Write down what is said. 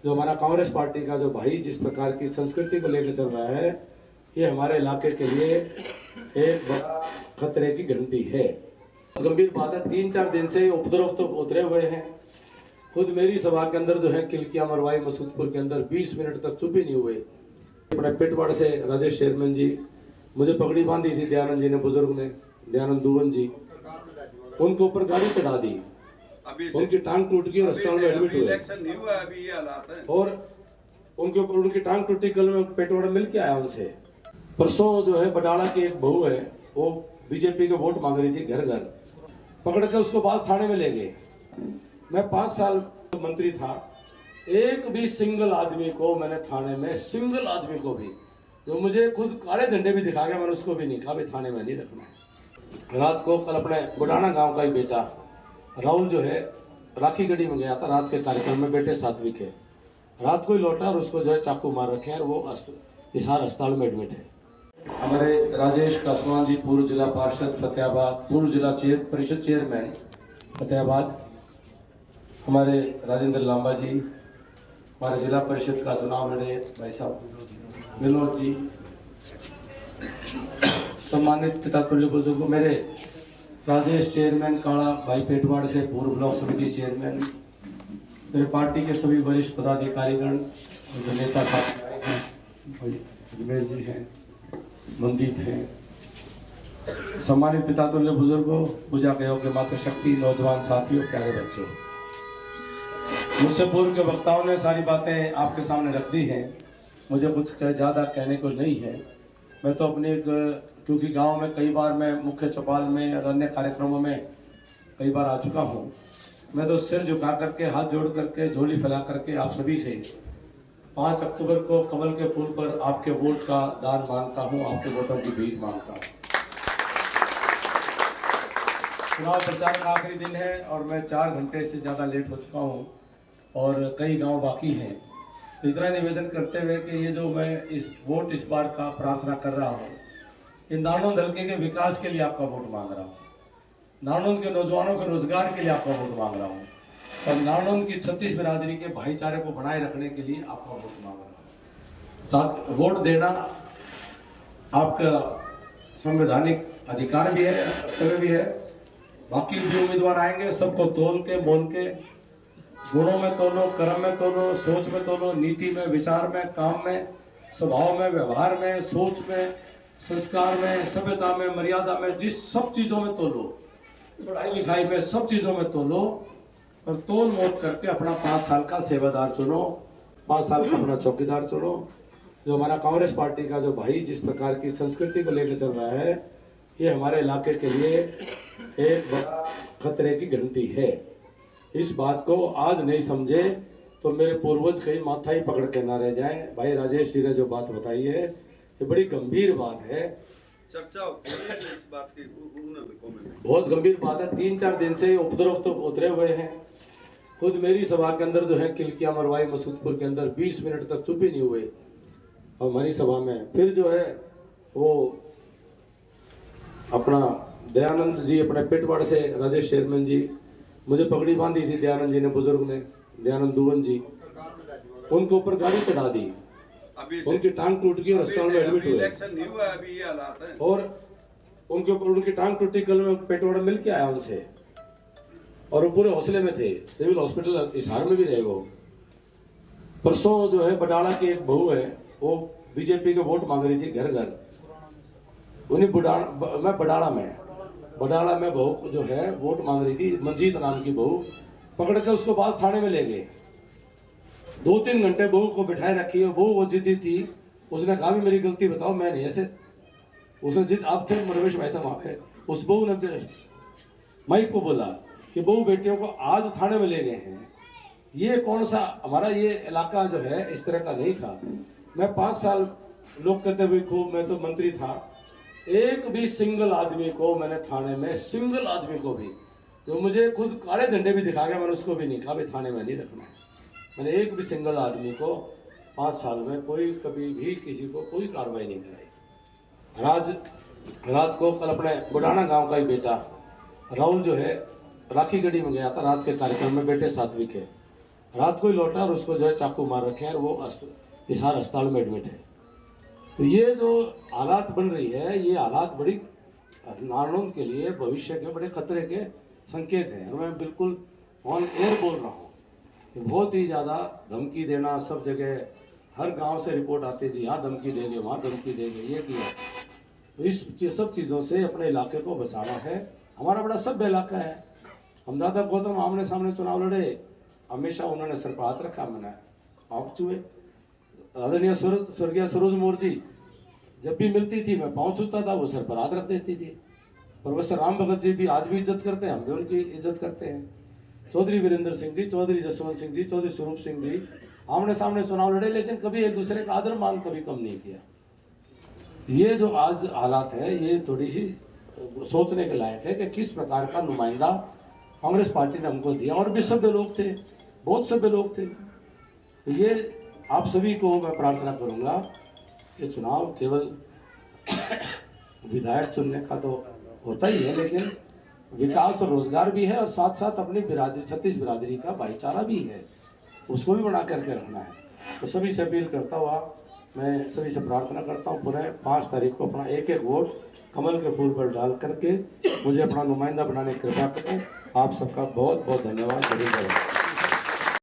जो हमारा कांग्रेस पार्टी का जो भाई जिस प्रकार की संस्कृति को लेकर चल रहा है, ये हमारे इलाके के लिए एक बड़ा खतरे की घंटी है। गंभीर बात है, 3-4 दिन से उपद्रव तो उतरे हुए हैं। खुद मेरी सभा के अंदर जो है किलकिया मरवाई मसूदपुर के अंदर 20 मिनट तक चुप ही नहीं हुए। अपने पिटवाड़ से राजेश चेयरमैन जी, मुझे पगड़ी बांधी थी दयानंद जी ने, बुजुर्ग ने, दयानंद दुवन जी, उनके ऊपर गाड़ी चढ़ा दी, उनकी टांग टूट गई और अस्पताल में एडमिट हुए। इलेक्शन नहीं हुआ, अभी ये हालात है। और उनके ऊपर उनकी टांग टूटी, कल में पेटवाड़ा मिल के आया उनसे। परसों जो है बडाला की एक बहू है, वो बीजेपी के वोट मांग रही थी घर घर, पकड़ के उसको बास थाने में ले गए। मैं 5 साल मंत्री था, एक भी सिंगल आदमी को मैंने थाने में, सिंगल आदमी को भी, जो मुझे खुद काले झंडे भी दिखा गया, मैंने उसको भी नहीं कहा भाई थाने में नहीं रखना। रात को कल अपने बुडाना गांव का ही बेटा राहुल जो है राखी गढ़ी में गया था रात के कार्यक्रम में, बेटे सात्विक है, रात को ही लौटा और उसको जो है चाकू मार रखे हैं और वो हिसार अस्पताल में एडमिट है। हमारे राजेश कासवान जी, पूर्व जिला पार्षद फतेहाबाद, पूर्व जिला परिषद चेयरमैन फतेहाबाद, हमारे राजेंद्र लांबा जी, हमारे जिला परिषद का चुनाव लड़े भाई साहब विनोद जी, सम्मानित पिता तुल्य बुजुर्ग मेरे राजेश चेयरमैन काड़ा भाई पेटवाड़ से, पूर्व ब्लॉक समिति चेयरमैन, मेरे पार्टी के सभी वरिष्ठ पदाधिकारीगण, जो नेता साथी हैं, अजमेर जी हैं, मनदीप हैं, सम्मानित पिता तुल्य बुजुर्गों, पूजा के योग्य मातृशक्ति, नौजवान साथियों, प्यारे बच्चों, मुझसे पूर्व के वक्ताओं ने सारी बातें आपके सामने रख दी हैं। मुझे कुछ ज़्यादा कहने को नहीं है। मैं तो अपने क्योंकि गांव में कई बार मैं मुख्य चौपाल में और अन्य कार्यक्रमों में कई बार आ चुका हूं, मैं तो सिर झुका करके, हाथ जोड़ करके, झोली फैला करके आप सभी से 5 अक्टूबर को कमल के फूल पर आपके वोट का दान मांगता हूं, आपके वोटों की भीख मांगता हूं। चुनाव प्रचार का आखिरी दिन है और मैं 4 घंटे से ज़्यादा लेट हो चुका हूं और कई गांव बाकी हैं। तो इतना निवेदन करते हुए कि ये जो मैं इस बार का प्रार्थना कर रहा हूँ, इन नानोद हल्के के विकास के लिए आपका वोट मांग रहा हूँ, नानोद के नौजवानों के रोजगार के लिए आपका वोट मांग रहा हूँ और नानोद की 36 बिरादरी के भाईचारे को बनाए रखने के लिए आपका वोट मांग रहा हूँ। वोट देना आपका संवैधानिक अधिकार भी है, कर्तव्य भी है। बाकी जो उम्मीदवार आएंगे सबको तोल के, मोल के, गुणों में तोलो, कर्म में तोलो, सोच में तोलो, नीति में, विचार में, काम में, स्वभाव में, व्यवहार में, सोच में, संस्कार में, सभ्यता में, मर्यादा में, जिस सब चीजों में तोलो, पढ़ाई लिखाई में, सब चीजों में तोलो और तोल मोल करके अपना 5 साल का सेवादार चुनो, 5 साल का अपना चौकीदार चुनो। जो हमारा कांग्रेस पार्टी का जो भाई जिस प्रकार की संस्कृति को लेकर चल रहा है, ये हमारे इलाके के लिए एक बड़ा खतरे की घंटी है। इस बात को आज नहीं समझे तो मेरे पूर्वज कहीं माथा ही पकड़ के ना रह जाए। भाई राजेश जी ने जो बात बताई है, ये बड़ी गंभीर बात है, चर्चा होती है इस बात की, बहुत गंभीर बात है। 3-4 दिन से उपद्रव तो उतरे हुए हैं। खुद मेरी सभा के अंदर जो है किलकिया मरवाई मसूदपुर के अंदर 20 मिनट तक चुप ही नहीं हुए और हमारी सभा में फिर जो है वो अपना दयानंद जी, अपने पिटवाड़ से राजेश चेयरमैन जी, मुझे पगड़ी बांधी थी दयानंद जी ने, बुजुर्ग ने, दयानंद दुवन जी, उनके ऊपर गाड़ी चढ़ा दी, उनकी टांग टूट गई और अस्पताल में एडमिट हुए। इलेक्शन नहीं हुआ, अभी ये हालात है। और उनके ऊपर उनकी टांग टूटी, कल में पेटवाड़ा मिल के आया उनसे और वो पूरे हौसले में थे, सिविल हॉस्पिटल हिसार में भी रहे वो। परसों जो है बडाला की एक बहू है, वो बीजेपी के वोट मांग रही थी घर घर, उन्हीं बडाला में बहू जो है वोट मांग रही थी, मंजीत नाम की बहू, पकड़ के उसको बास थाने में ले गए। 2-3 घंटे बहू को बिठाए रखी है, वो जिद्दी थी, उसने कहा भी मेरी गलती बताओ, मैं नहीं ऐसे, उसने जिद, आप थे मनोवेश वैसा वहां पे, उस बहू ने माइक को बोला कि बहू बेटियों को आज थाने में ले गए हैं। ये कौन सा, हमारा ये इलाका जो है इस तरह का नहीं था। मैं 5 साल, लोग कहते हुए खूब, मैं तो मंत्री था, एक भी सिंगल आदमी को मैंने थाने में, सिंगल आदमी को भी, जो मुझे खुद काले झंडे भी दिखा गया, मैंने उसको भी नहीं कहा भाई थाने में नहीं रखना। मैंने एक भी सिंगल आदमी को 5 साल में कभी भी किसी को कोई कार्रवाई नहीं कराई। रात को कल अपने बुडाना गांव का ही बेटा राहुल जो है राखी गढ़ी में गया था रात के कार्यक्रम में, बेटे सात्विक है, रात को ही लौटा और उसको जो है चाकू मार रखे हैं और वो हिसार अस्पताल में एडमिट है। तो ये जो हालात बन रही है, ये हालात बड़ी नारनौंद के लिए भविष्य के बड़े खतरे के संकेत हैं। और मैं बिल्कुल ऑन एयर बोल रहा हूँ कि बहुत ही ज़्यादा धमकी देना, सब जगह हर गांव से रिपोर्ट आती थी, यहाँ धमकी देंगे, वहाँ धमकी देंगे, ये किया। तो इस सब चीज़ों से अपने इलाके को बचाना है। हमारा बड़ा सभ्य इलाका है। हम दादा गौतम आमने सामने चुनाव लड़े, हमेशा उन्होंने सर पर हाथ रखा, मैंने आप चुए। आदरणीय स्वर्गीय सरोज मोर्जी जब भी मिलती थी मैं पाँव छूता था, वो सर पर हाथ रख देती थी। प्रोफेसर राम भगत जी भी आज भी इज्जत करते हैं, हम भी उनकी इज्जत करते हैं। चौधरी वीरेंद्र सिंह जी, चौधरी जसवंत सिंह जी, चौधरी स्वरूप सिंह जी आमने सामने चुनाव लड़े, लेकिन कभी एक दूसरे का आदर मान कभी कम नहीं किया। ये जो आज हालात है, ये थोड़ी सी सोचने के लायक है कि किस प्रकार का नुमाइंदा कांग्रेस पार्टी ने हमको दिया। और भी सभ्य लोग थे, बहुत सभ्य लोग थे। तो ये आप सभी को मैं प्रार्थना करूंगा कि चुनाव केवल विधायक चुनने का तो होता ही है, लेकिन विकास और रोजगार भी है, और साथ साथ अपनी बिरादरी, छत्तीस बिरादरी का भाईचारा भी है, उसको भी बना करके रखना है। तो सभी से अपील करता हुआ मैं सभी से प्रार्थना करता हूँ, पुनः 5 तारीख को अपना एक एक वोट कमल के फूल पर डाल करके मुझे अपना नुमाइंदा बनाने की कृपा करें। आप सबका बहुत बहुत धन्यवाद। जरूर।